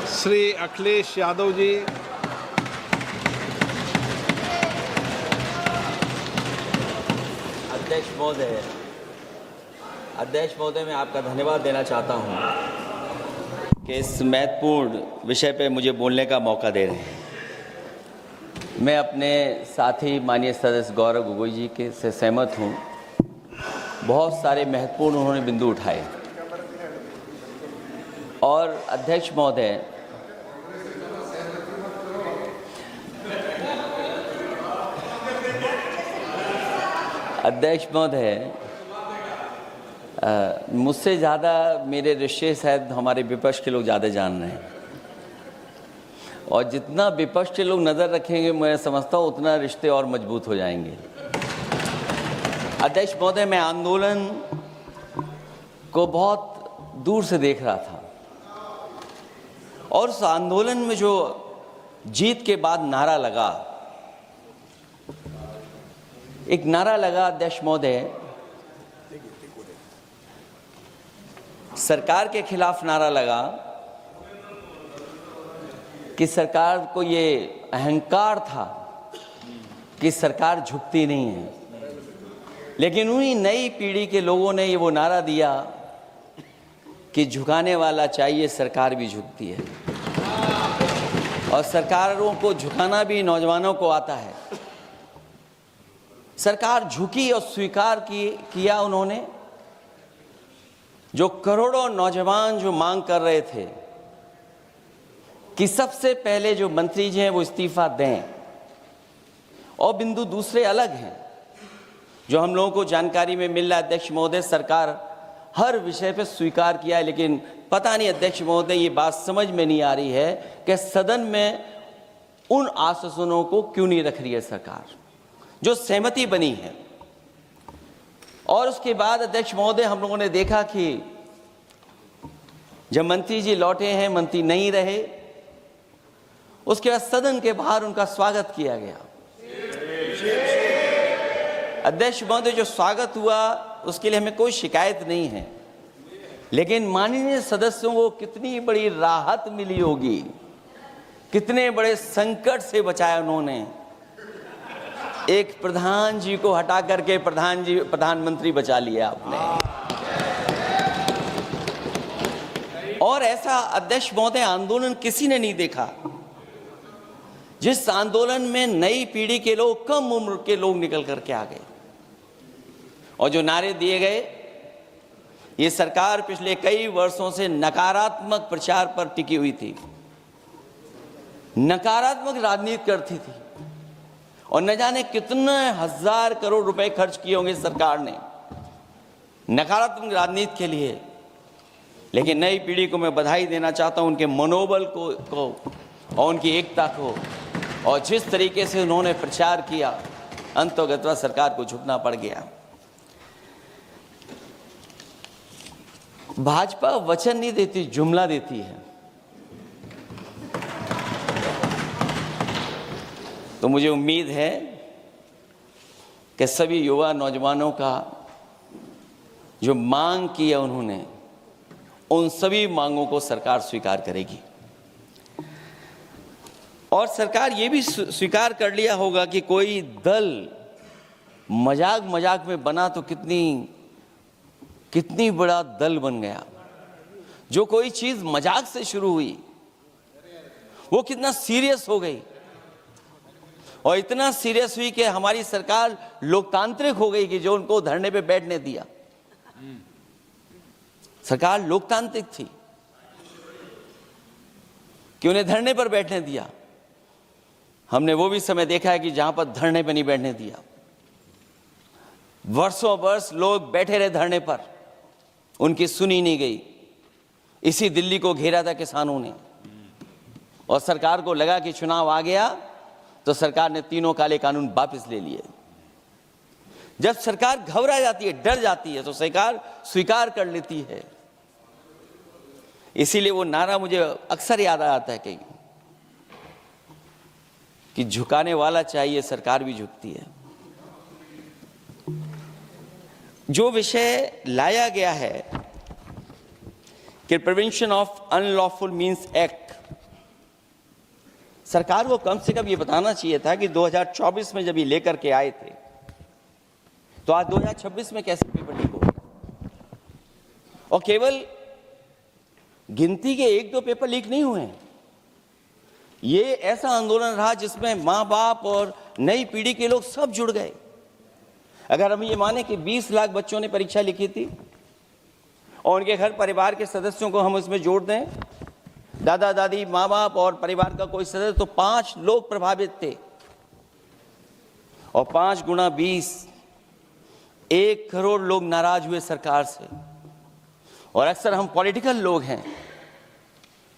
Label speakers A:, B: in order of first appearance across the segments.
A: श्री अखिलेश यादव जी।
B: अध्यक्ष महोदय, मैं आपका धन्यवाद देना चाहता हूं कि इस महत्वपूर्ण विषय पे मुझे बोलने का मौका दे रहे हैं। मैं अपने साथी माननीय सदस्य गौरव गोगोई जी के से सहमत हूं। बहुत सारे महत्वपूर्ण उन्होंने बिंदु उठाए और अध्यक्ष महोदय, मुझसे ज़्यादा मेरे रिश्ते शायद हमारे विपक्ष के लोग ज़्यादा जान रहे हैं और जितना विपक्ष के लोग नज़र रखेंगे मैं समझता हूँ उतना रिश्ते और मजबूत हो जाएंगे। अध्यक्ष महोदय, मैं आंदोलन को बहुत दूर से देख रहा था और उस आंदोलन में जो जीत के बाद नारा लगा, एक नारा लगा अध्यक्ष महोदय, सरकार के खिलाफ नारा लगा कि सरकार को ये अहंकार था कि सरकार झुकती नहीं है, लेकिन उन्हीं नई पीढ़ी के लोगों ने ये वो नारा दिया कि झुकाने वाला चाहिए, सरकार भी झुकती है और सरकारों को झुकाना भी नौजवानों को आता है। सरकार झुकी और स्वीकार किया उन्होंने। जो करोड़ों नौजवान जो मांग कर रहे थे कि सबसे पहले जो मंत्री जी हैं वो इस्तीफा दें, और बिंदु दूसरे अलग हैं जो हम लोगों को जानकारी में मिल रहा है। अध्यक्ष महोदय, सरकार हर विषय पे स्वीकार किया है, लेकिन पता नहीं अध्यक्ष महोदय ये बात समझ में नहीं आ रही है कि सदन में उन आश्वासनों को क्यों नहीं रख रही है सरकार जो सहमति बनी है। और उसके बाद अध्यक्ष महोदय, हम लोगों ने देखा कि जब मंत्री जी लौटे हैं, मंत्री नहीं रहे, उसके बाद सदन के बाहर उनका स्वागत किया गया। अध्यक्ष महोदय, जो स्वागत हुआ उसके लिए हमें कोई शिकायत नहीं है, लेकिन माननीय सदस्यों को कितनी बड़ी राहत मिली होगी, कितने बड़े संकट से बचाया उन्होंने। एक प्रधान जी को हटा करके प्रधानमंत्री बचा लिया आपने। और ऐसा अध्यक्ष महोदय आंदोलन किसी ने नहीं देखा जिस आंदोलन में नई पीढ़ी के लोग, कम उम्र के लोग निकल करके आ गए और जो नारे दिए गए। ये सरकार पिछले कई वर्षों से नकारात्मक प्रचार पर टिकी हुई थी, नकारात्मक राजनीति करती थी और न जाने कितने हजार करोड़ रुपए खर्च किए होंगे सरकार ने नकारात्मक राजनीति के लिए। लेकिन नई पीढ़ी को मैं बधाई देना चाहता हूं, उनके मनोबल को और उनकी एकता को, और जिस तरीके से उन्होंने प्रचार किया, अंततः सरकार को झुकना पड़ गया। भाजपा वचन नहीं देती, जुमला देती है। तो मुझे उम्मीद है कि सभी युवा नौजवानों का जो मांग की है उन्होंने, उन सभी मांगों को सरकार स्वीकार करेगी। और सरकार ये भी स्वीकार कर लिया होगा कि कोई दल मजाक में बना तो कितनी बड़ा दल बन गया। जो कोई चीज मजाक से शुरू हुई वो कितना सीरियस हो गई, और इतना सीरियस हुई कि हमारी सरकार लोकतांत्रिक हो गई कि जो उनको धरने पे बैठने दिया। सरकार लोकतांत्रिक थी कि उन्हें धरने पर बैठने दिया। हमने वो भी समय देखा है कि जहां पर धरने पर नहीं बैठने दिया, वर्षों वर्ष लोग बैठे रहे धरने पर, उनकी सुनी नहीं गई। इसी दिल्ली को घेरा था किसानों ने, और सरकार को लगा कि चुनाव आ गया तो सरकार ने तीनों काले कानून वापस ले लिए। जब सरकार घबरा जाती है, डर जाती है, तो सरकार स्वीकार कर लेती है। इसीलिए वो नारा मुझे अक्सर याद आता है कि झुकाने वाला चाहिए, सरकार भी झुकती है। जो विषय लाया गया है कि prevention of unlawful means act, सरकार को कम से कम ये बताना चाहिए था कि 2024 में जब ये लेकर के आए थे तो आज 2026 में कैसे पेपर लीक हो, और केवल गिनती के 1-2 पेपर लीक नहीं हुए हैं। ये ऐसा आंदोलन रहा जिसमें माँ बाप और नई पीढ़ी के लोग सब जुड़ गए। अगर हम ये माने कि 20 लाख बच्चों ने परीक्षा लिखी थी और उनके घर परिवार के सदस्यों को हम इसमें जोड़ दें, दादा दादी, माँ बाप और परिवार का कोई सदस्य, तो 5 लोग प्रभावित थे, और 5 गुणा 20, 1 करोड़ लोग नाराज हुए सरकार से। और अक्सर हम पॉलिटिकल लोग हैं,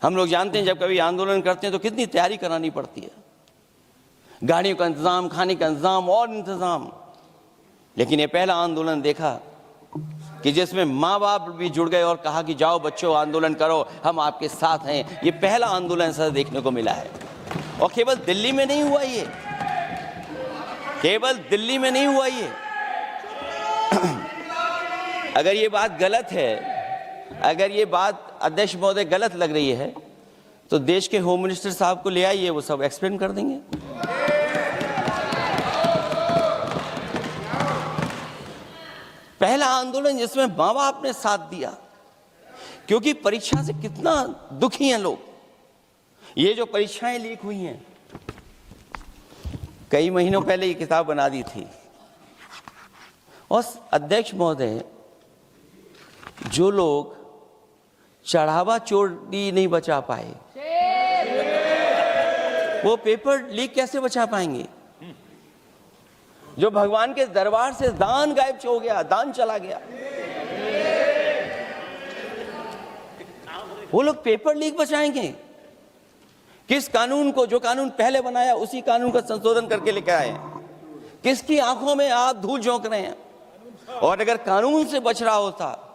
B: हम लोग जानते हैं जब कभी आंदोलन करते हैं तो कितनी तैयारी करानी पड़ती है, गाड़ियों का इंतजाम, खाने का इंतजाम और इंतजाम। लेकिन ये पहला आंदोलन देखा कि जिसमें माँ बाप भी जुड़ गए और कहा कि जाओ बच्चों आंदोलन करो, हम आपके साथ हैं। ये पहला आंदोलन ऐसा देखने को मिला है। और केवल दिल्ली में नहीं हुआ ये, केवल दिल्ली में नहीं हुआ ये। अगर ये बात गलत है, अगर ये बात अध्यक्ष महोदय गलत लग रही है, तो देश के होम मिनिस्टर साहब को ले आइए, वो सब एक्सप्लेन कर देंगे। पहला आंदोलन जिसमें माँ बाप ने साथ दिया, क्योंकि परीक्षा से कितना दुखी हैं लोग। ये जो परीक्षाएं लीक हुई हैं, कई महीनों पहले ये किताब बना दी थी। और अध्यक्ष महोदय, जो लोग चढ़ावा चोरी नहीं बचा पाए, वो पेपर लीक कैसे बचा पाएंगे? जो भगवान के दरबार से दान गायब हो गया, दान चला गया, वो लोग पेपर लीक बचाएंगे? किस कानून को, जो कानून पहले बनाया उसी कानून का संशोधन करके लेकर आए? किसकी आंखों में आप धूल झोंक रहे हैं? और अगर कानून से बच रहा होता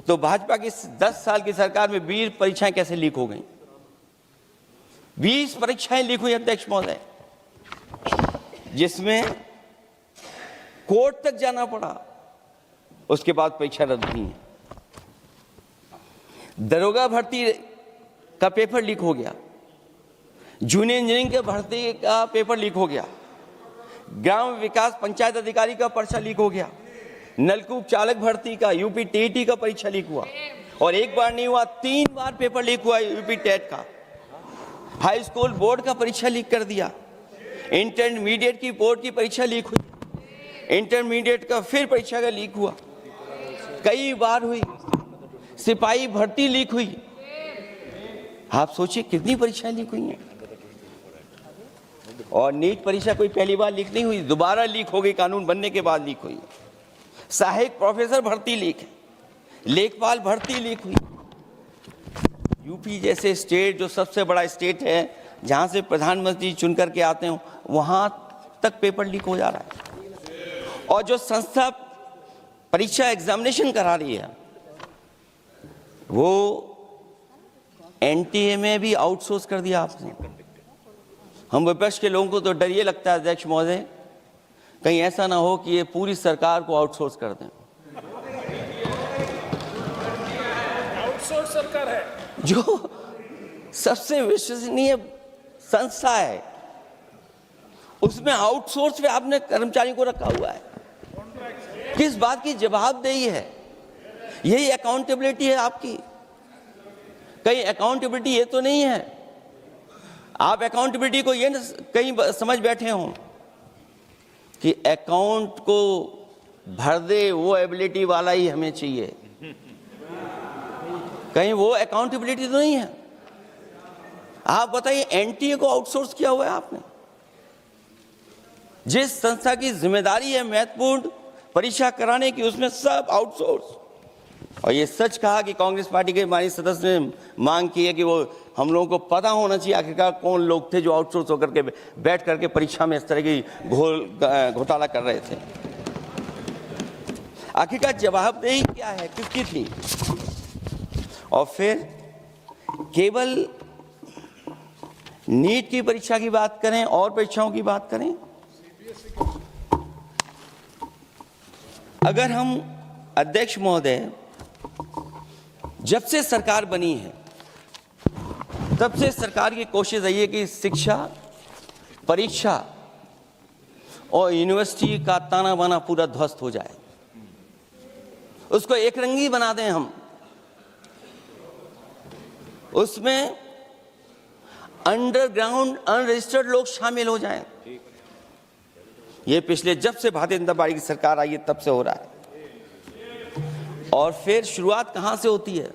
B: तो भाजपा की 10 साल की सरकार में 20 परीक्षाएं कैसे लीक हो गई? 20 परीक्षाएं लीक हुई अध्यक्ष महोदय, जिसमें कोर्ट तक जाना पड़ा, उसके बाद परीक्षा रद्द हुई है। दरोगा भर्ती का पेपर लीक हो गया, जूनियर इंजीनियरिंग के भर्ती का पेपर लीक हो गया, ग्राम विकास पंचायत अधिकारी का पर्चा लीक हो गया, नलकूप चालक भर्ती का, यूपी टीईटी का परीक्षा लीक हुआ। और एक बार नहीं हुआ, 3 बार पेपर लीक हुआ यूपी टेट का। हाई स्कूल बोर्ड का परीक्षा लीक कर दिया, इंटरमीडिएट की बोर्ड की परीक्षा लीक हुई, इंटरमीडिएट का फिर परीक्षा का लीक हुआ, कई बार हुई। सिपाही भर्ती लीक हुई। आप सोचिए कितनी परीक्षाएं लीक हुई हैं। और नीट परीक्षा कोई पहली बार लीक नहीं हुई, दोबारा लीक हो गई, कानून बनने के बाद लीक हुई। सहायक प्रोफेसर भर्ती लीक है, लेखपाल भर्ती लीक हुई। यूपी जैसे स्टेट, जो सबसे बड़ा स्टेट है, जहां से प्रधानमंत्री चुन करके आते हो, वहां तक पेपर लीक हो जा रहा है। और जो संस्था परीक्षा एग्जामिनेशन करा रही है, वो एनटीए में भी आउटसोर्स कर दिया आपने। हम विपक्ष के लोगों को तो डर ये लगता है अध्यक्ष महोदय, कहीं ऐसा ना हो कि ये पूरी सरकार को आउटसोर्स कर दें।
C: आउटसोर्स सरकार है,
B: जो सबसे विश्वसनीय संस्था है, उसमें आउटसोर्स पे आपने कर्मचारियों को रखा हुआ है। किस बात की जवाबदेही है? यही अकाउंटेबिलिटी है आपकी? कहीं अकाउंटेबिलिटी ये तो नहीं है? आप अकाउंटेबिलिटी को ये कहीं समझ बैठे हों कि अकाउंट को भर दे वो एबिलिटी वाला ही हमें चाहिए। कहीं वो अकाउंटेबिलिटी तो नहीं है? आप बताइए, एनटीए को आउटसोर्स किया हुआ है आपने। जिस संस्था की जिम्मेदारी है महत्वपूर्ण परीक्षा कराने की, उसमें सब आउटसोर्स। और ये सच कहा कि कांग्रेस पार्टी के हमारे सदस्य ने मांग की है कि वो हम लोगों को पता होना चाहिए आखिरकार कौन लोग थे जो आउटसोर्स होकर के बैठ करके परीक्षा में इस तरह की घोटाला कर रहे थे। आखिरकार जवाबदेही क्या है, किसकी थी? और फिर केवल नीट की परीक्षा की बात करें और परीक्षाओं की बात करें, अगर हम अध्यक्ष महोदय, जब से सरकार बनी है तब से सरकार की कोशिश रही है कि शिक्षा, परीक्षा और यूनिवर्सिटी का ताना बाना पूरा ध्वस्त हो जाए, उसको एक रंगी बना दें हम, उसमें अंडरग्राउंड अनरजिस्टर्ड लोग शामिल हो जाएं। ये पिछले जब से भारतीय जनता पार्टी की सरकार आई है तब से हो रहा है। और फिर शुरुआत कहां से होती है?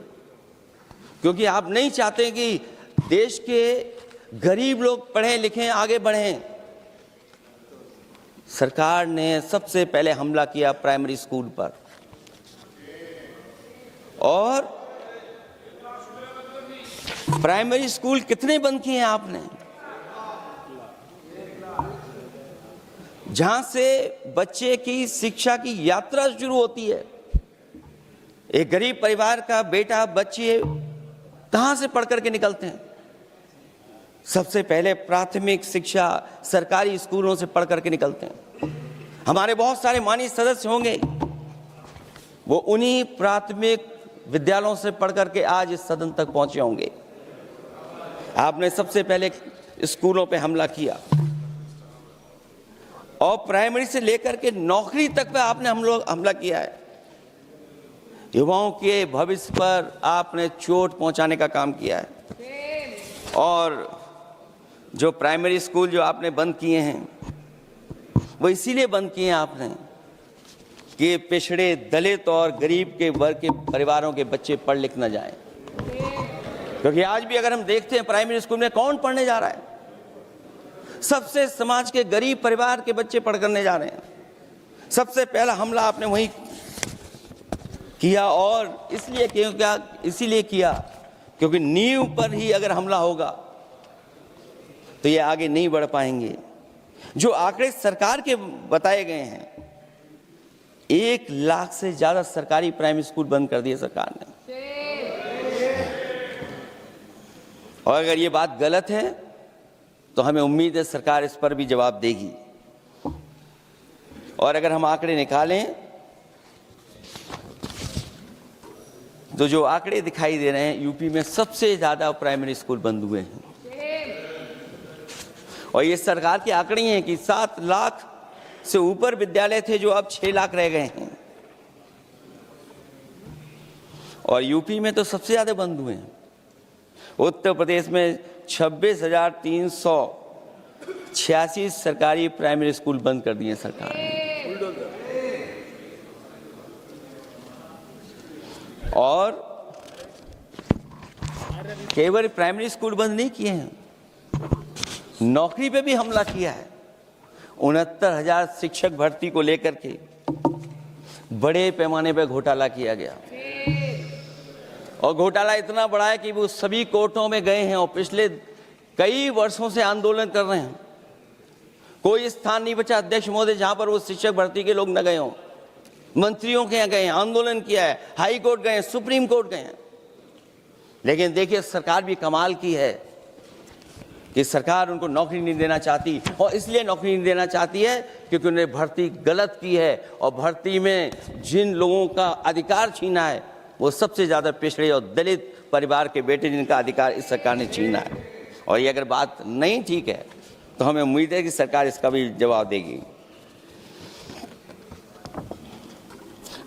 B: क्योंकि आप नहीं चाहते कि देश के गरीब लोग पढ़ें लिखें आगे बढ़ें। सरकार ने सबसे पहले हमला किया प्राइमरी स्कूल पर, और प्राइमरी स्कूल कितने बंद किए हैं आपने? जहां से बच्चे की शिक्षा की यात्रा शुरू होती है। एक गरीब परिवार का बेटा, बच्चे कहां से पढ़ करके निकलते हैं? सबसे पहले प्राथमिक शिक्षा सरकारी स्कूलों से पढ़ करके निकलते हैं। हमारे बहुत सारे माननीय सदस्य होंगे, वो उन्हीं प्राथमिक विद्यालयों से पढ़ करके आज इस सदन तक पहुंचे होंगे। आपने सबसे पहले स्कूलों पे हमला किया, और प्राइमरी से लेकर के नौकरी तक पे आपने हमला किया है। युवाओं के भविष्य पर आपने चोट पहुंचाने का काम किया है। और जो प्राइमरी स्कूल जो आपने बंद किए हैं, वो इसीलिए बंद किए हैं आपने कि पिछड़े, दलित और गरीब के वर्ग के परिवारों के बच्चे पढ़ लिख न जाएं। क्योंकि आज भी अगर हम देखते हैं प्राइमरी स्कूल में कौन पढ़ने जा रहा है? सबसे समाज के गरीब परिवार के बच्चे पढ़ करने जा रहे हैं। सबसे पहला हमला आपने वही किया, और इसीलिए किया क्योंकि नींव पर ही अगर हमला होगा तो ये आगे नहीं बढ़ पाएंगे। जो आंकड़े सरकार के बताए गए हैं, 1 लाख से ज्यादा सरकारी प्राइमरी स्कूल बंद कर दिए सरकार ने। और अगर ये बात गलत है तो हमें उम्मीद है सरकार इस पर भी जवाब देगी। और अगर हम आंकड़े निकालें तो जो आंकड़े दिखाई दे रहे हैं, यूपी में सबसे ज्यादा प्राइमरी स्कूल बंद हुए हैं। और ये सरकार के आंकड़े हैं कि 7 लाख से ऊपर विद्यालय थे जो अब 6 लाख रह गए हैं। और यूपी में तो सबसे ज्यादा बंद हुए हैं। उत्तर प्रदेश में 26,386 सरकारी प्राइमरी स्कूल बंद कर दिए सरकार ने। और केवल प्राइमरी स्कूल बंद नहीं किए हैं, नौकरी पे भी हमला किया है। 69,000 शिक्षक भर्ती को लेकर के बड़े पैमाने पर घोटाला किया गया। और घोटाला इतना बड़ा है कि वो सभी कोर्टों में गए हैं और पिछले कई वर्षों से आंदोलन कर रहे हैं। कोई स्थान नहीं बचा अध्यक्ष महोदय जहां पर वो शिक्षक भर्ती के लोग न गए हों। मंत्रियों के यहाँ गए हैं, आंदोलन किया है, हाई कोर्ट गए हैं, सुप्रीम कोर्ट गए हैं। लेकिन देखिए सरकार भी कमाल की है कि सरकार उनको नौकरी नहीं देना चाहती। और इसलिए नौकरी नहीं देना चाहती है क्योंकि उन्होंने भर्ती गलत की है। और भर्ती में जिन लोगों का अधिकार छीना है वो सबसे ज़्यादा पिछड़े और दलित परिवार के बेटे, जिनका अधिकार इस सरकार ने छीना है। और ये अगर बात नहीं ठीक है तो हमें उम्मीद है कि सरकार इसका भी जवाब देगी।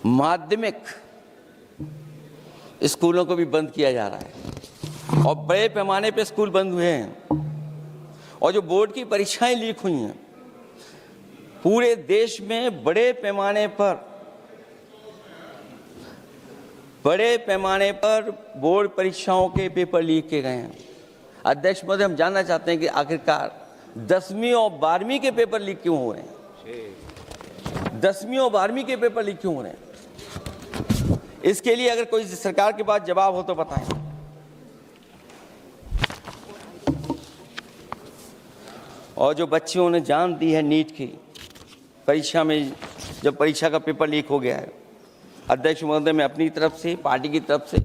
B: माध्यमिक स्कूलों को भी बंद किया जा रहा है और बड़े पैमाने पे स्कूल बंद हुए हैं। और जो बोर्ड की परीक्षाएं लीक हुई हैं, पूरे देश में बड़े पैमाने पर बोर्ड परीक्षाओं के पेपर लीक किए गए हैं। अध्यक्ष महोदय, हम जानना चाहते हैं कि आखिरकार 10वीं और 12वीं के पेपर लीक क्यों हो रहे हैं? 10वीं और 12वीं के पेपर लीक क्यों हो रहे हैं? इसके लिए अगर कोई सरकार के पास जवाब हो तो बताएं। और जो बच्चों ने जान दी है नीट की परीक्षा में, जब परीक्षा का पेपर लीक हो गया है, अध्यक्ष महोदय, मैं अपनी तरफ से, पार्टी की तरफ से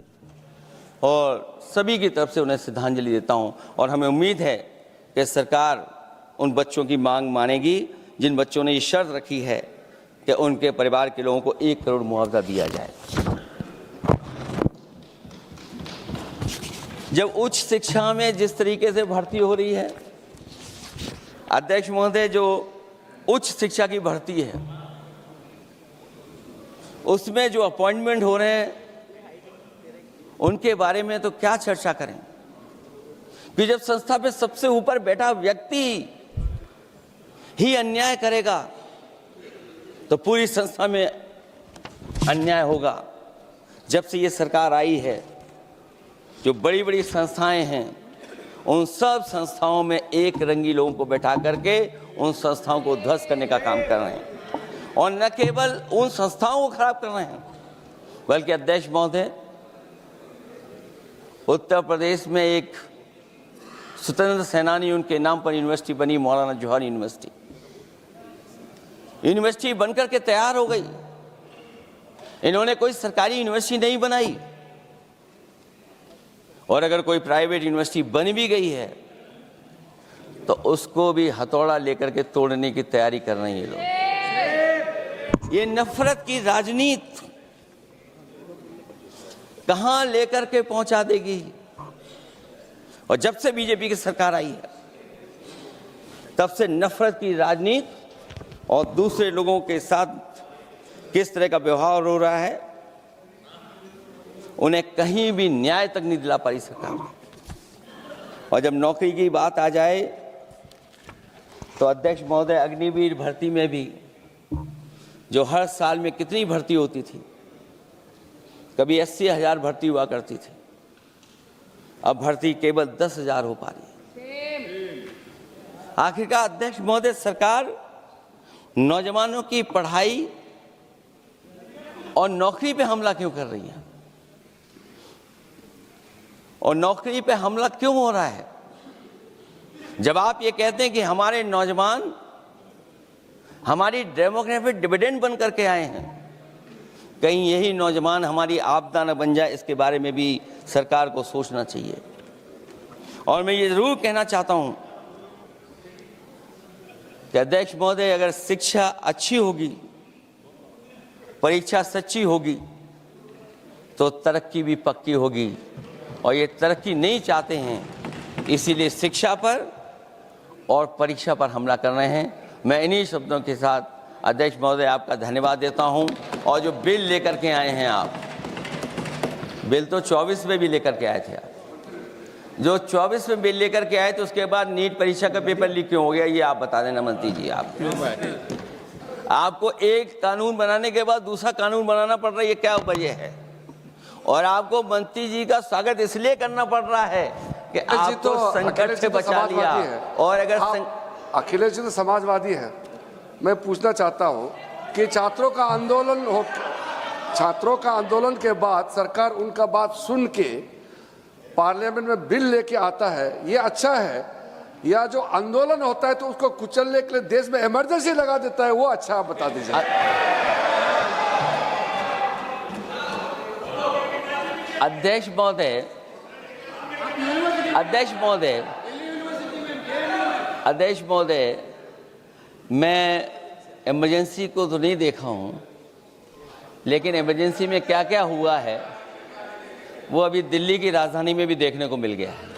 B: और सभी की तरफ से उन्हें श्रद्धांजलि देता हूं। और हमें उम्मीद है कि सरकार उन बच्चों की मांग मानेगी जिन बच्चों ने ये शर्त रखी है कि उनके परिवार के लोगों को 1 करोड़ मुआवजा दिया जाए। जब उच्च शिक्षा में जिस तरीके से भर्ती हो रही है, अध्यक्ष महोदय, जो उच्च शिक्षा की भर्ती है उसमें जो अपॉइंटमेंट हो रहे हैं उनके बारे में तो क्या चर्चा करें कि जब संस्था पे सबसे ऊपर बैठा व्यक्ति ही अन्याय करेगा तो पूरी संस्था में अन्याय होगा। जब से ये सरकार आई है, जो बड़ी बड़ी संस्थाएं हैं उन सब संस्थाओं में एक रंगी लोगों को बैठा करके उन संस्थाओं को ध्वस्त करने का काम कर रहे हैं, और न केवल उन संस्थाओं को खराब कर रहे हैं बल्कि अध्यक्ष महोदय, उत्तर प्रदेश में एक स्वतंत्र सेनानी, उनके नाम पर यूनिवर्सिटी बनी, मौलाना जौहर यूनिवर्सिटी। यूनिवर्सिटी बनकर के तैयार हो गई। इन्होंने कोई सरकारी यूनिवर्सिटी नहीं बनाई, और अगर कोई प्राइवेट यूनिवर्सिटी बन भी गई है तो उसको भी हथौड़ा लेकर के तोड़ने की तैयारी कर रहे हैं ये लोग। ये नफरत की राजनीति कहां लेकर के पहुंचा देगी। और जब से बीजेपी की सरकार आई है तब से नफरत की राजनीति और दूसरे लोगों के साथ किस तरह का व्यवहार हो रहा है, उन्हें कहीं भी न्याय तक नहीं दिला पाई सरकार। और जब नौकरी की बात आ जाए तो अध्यक्ष महोदय, अग्निवीर भर्ती में भी जो हर साल में कितनी भर्ती होती थी, कभी 80,000 भर्ती हुआ करती थी, अब भर्ती केवल 10,000 हो पा रही है। आखिरकार अध्यक्ष महोदय, सरकार नौजवानों की पढ़ाई और नौकरी पे हमला क्यों कर रही है, और नौकरी पे हमला क्यों हो रहा है? जब आप ये कहते हैं कि हमारे नौजवान हमारी डेमोग्राफिक डिविडेंड बन करके आए हैं, कहीं यही नौजवान हमारी आपदा न बन जाए, इसके बारे में भी सरकार को सोचना चाहिए। और मैं ये जरूर कहना चाहता हूं कि अध्यक्ष महोदय, अगर शिक्षा अच्छी होगी, परीक्षा सच्ची होगी, तो तरक्की भी पक्की होगी। और ये तरक्की नहीं चाहते हैं, इसीलिए शिक्षा पर और परीक्षा पर हमला कर रहे हैं। मैं इन्हीं शब्दों के साथ अध्यक्ष महोदय आपका धन्यवाद देता हूं। और जो बिल लेकर के आए हैं आप, बिल तो 24 में भी लेकर के आए थे आप, जो 24 में बिल लेकर के आए थे, उसके बाद नीट परीक्षा का पेपर लीक क्यों हो गया, ये आप बता देना मंत्री जी। आपको एक कानून बनाने के बाद दूसरा कानून बनाना पड़ रहा है, ये क्या वजह है? और आपको मंत्री जी का स्वागत इसलिए करना पड़ रहा है कि आपको संकट से बचा लिया। और अगर
D: अखिलेश जी तो समाजवादी है। मैं पूछना चाहता हूं कि छात्रों का आंदोलन के बाद सरकार उनका बात सुन के पार्लियामेंट में बिल लेके आता है, ये अच्छा है, या जो आंदोलन होता है तो उसको कुचलने के लिए देश में इमरजेंसी लगा देता है, वो अच्छा? आप बता दीजिए।
B: अध्यक्ष महोदय, मैं इमरजेंसी को तो नहीं देखा हूं, लेकिन इमरजेंसी में क्या क्या हुआ है वो अभी दिल्ली की राजधानी में भी देखने को मिल गया है।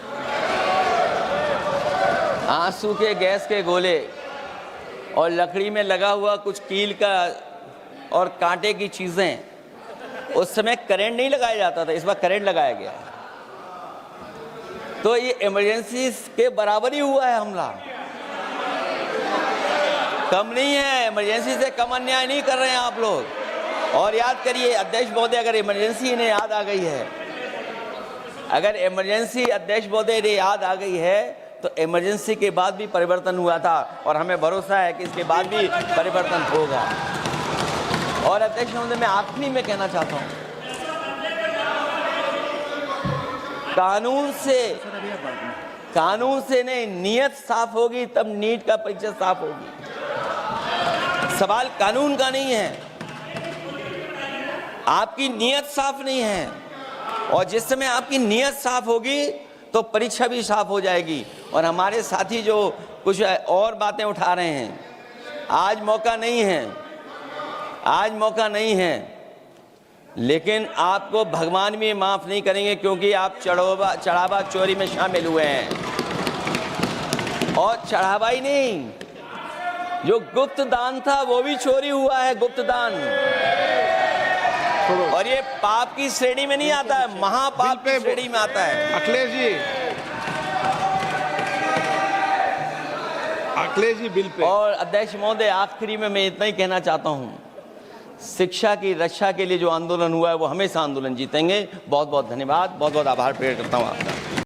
B: आंसू के गैस के गोले और लकड़ी में लगा हुआ कुछ कील का और कांटे की चीजें, उस समय करंट नहीं लगाया जाता था, इस बार करंट लगाया गया। तो ये इमरजेंसी के बराबर ही हुआ है हमला, कम नहीं है। इमरजेंसी से कम अन्याय नहीं कर रहे हैं आप लोग। और याद करिए अध्यक्ष महोदय, अगर इमरजेंसी इन्हें याद आ गई है, अगर इमरजेंसी अध्यक्ष महोदय इन्हें याद आ गई है, तो इमरजेंसी के बाद भी परिवर्तन हुआ था, और हमें भरोसा है कि इसके बाद भी परिवर्तन होगा। और अध्यक्ष महोदय, मैं आखिरी में कहना चाहता हूं, कानून से नहीं, नियत साफ होगी तब नीट का परीक्षा साफ होगी। सवाल कानून का नहीं है, आपकी नियत साफ नहीं है। और जिस समय आपकी नियत साफ होगी तो परीक्षा भी साफ हो जाएगी। और हमारे साथी जो कुछ और बातें उठा रहे हैं, आज मौका नहीं है लेकिन आपको भगवान भी माफ नहीं करेंगे, क्योंकि आप चढ़ावा चोरी में शामिल हुए हैं। और चढ़ावा ही नहीं, जो गुप्त दान था वो भी चोरी हुआ है, गुप्त दान। और ये पाप की श्रेणी में नहीं आता है, महापाप की श्रेणी में आता है।
A: Akhilesh ji bill pay.
B: और अध्यक्ष महोदय, आखिरी में मैं इतना ही कहना चाहता हूं, शिक्षा की रक्षा के लिए जो आंदोलन हुआ है वो हमेशा आंदोलन जीतेंगे। बहुत बहुत धन्यवाद, बहुत बहुत आभार प्रकट करता हूं आपका।